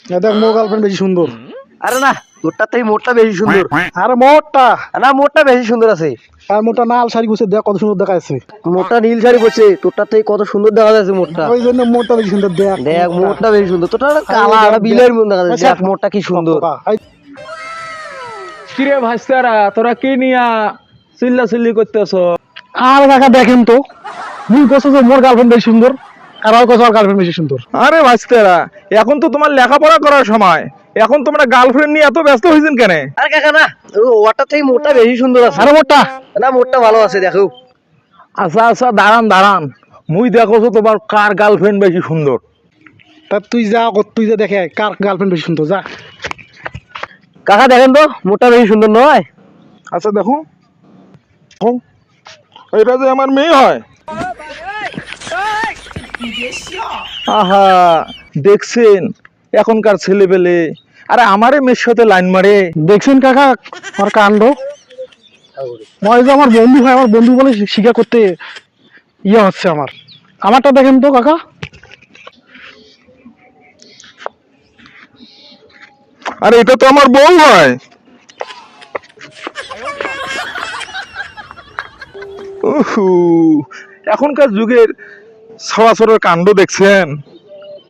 দেখ মোর গার্লফ্রেন্ড বেশি সুন্দর। আরে না, তোরটা থেকে মোটটা বেশি সুন্দর। আরে মোরটা না, মোটটা বেশি সুন্দর আছে। আর মোরটা লাল শাড়ি গুছে দেখ কত সুন্দর দেখাচ্ছে। মোটটা নীল শাড়ি পরছে, তোরটা থেকে কত সুন্দর দেখা যাচ্ছে মোটটা। ওই জন্য মোরটা বেশি সুন্দর দেখ। দেখ মোটটা বেশি সুন্দর, তোরটা কালা আর বিলের মতো দেখা যাচ্ছে। দেখ মোটটা কি সুন্দর। কিরে ভাইস্তারা, তোরা কি নিয়া চিল্লা চিল্লি করতেছ? আর কাকা দেখেন তো, মুই কইছো যে মোর গার্লফ্রেন্ড বেশি সুন্দর, আর ওর কইছো ওর গার্লফ্রেন্ড বেশি সুন্দর। আরে ভাইস্তারা, এখন তো তোমার লেখাপড়া করার সময়, এখন তোমরা গার্লফ্রেন্ড নিয়ে এত ব্যস্ত হয়েছেন কেন? আরে কাকা না, ওটা থেকে মোটটা বেশি সুন্দর আছে। আরে মোরটা না, মোটটা ভালো আছে দেখো। আচ্ছা আচ্ছা, দাঁড়ান দাঁড়ান, মুই দেখো তো তোমার কার গার্লফ্রেন্ড বেশি সুন্দর। তা তুই যা, তুই যা দেখে কার গার্লফ্রেন্ড বেশি সুন্দর যা। কাকা দেখেন তো, মোটটা বেশি সুন্দর নয়? আচ্ছা দেখো, এটা যে আমার মেয়ে হয়। আহা, দেখছেন এখনকার ছেলে পেলে, আরে আমারে মেয়ের সাথে লাইন মারে। দেখছেন কাকা আমার কাণ্ড। মই যে আমার বন্ধু হয়, আমার বন্ধু বলে স্বীকার করতে ইয়ে হচ্ছে আমার। আমারটা দেখেন তো কাকা। আরে এটা তো আমার বউ হয়। উহু, এখনকার যুগের ছড়াছড়ের কাণ্ড দেখছেন।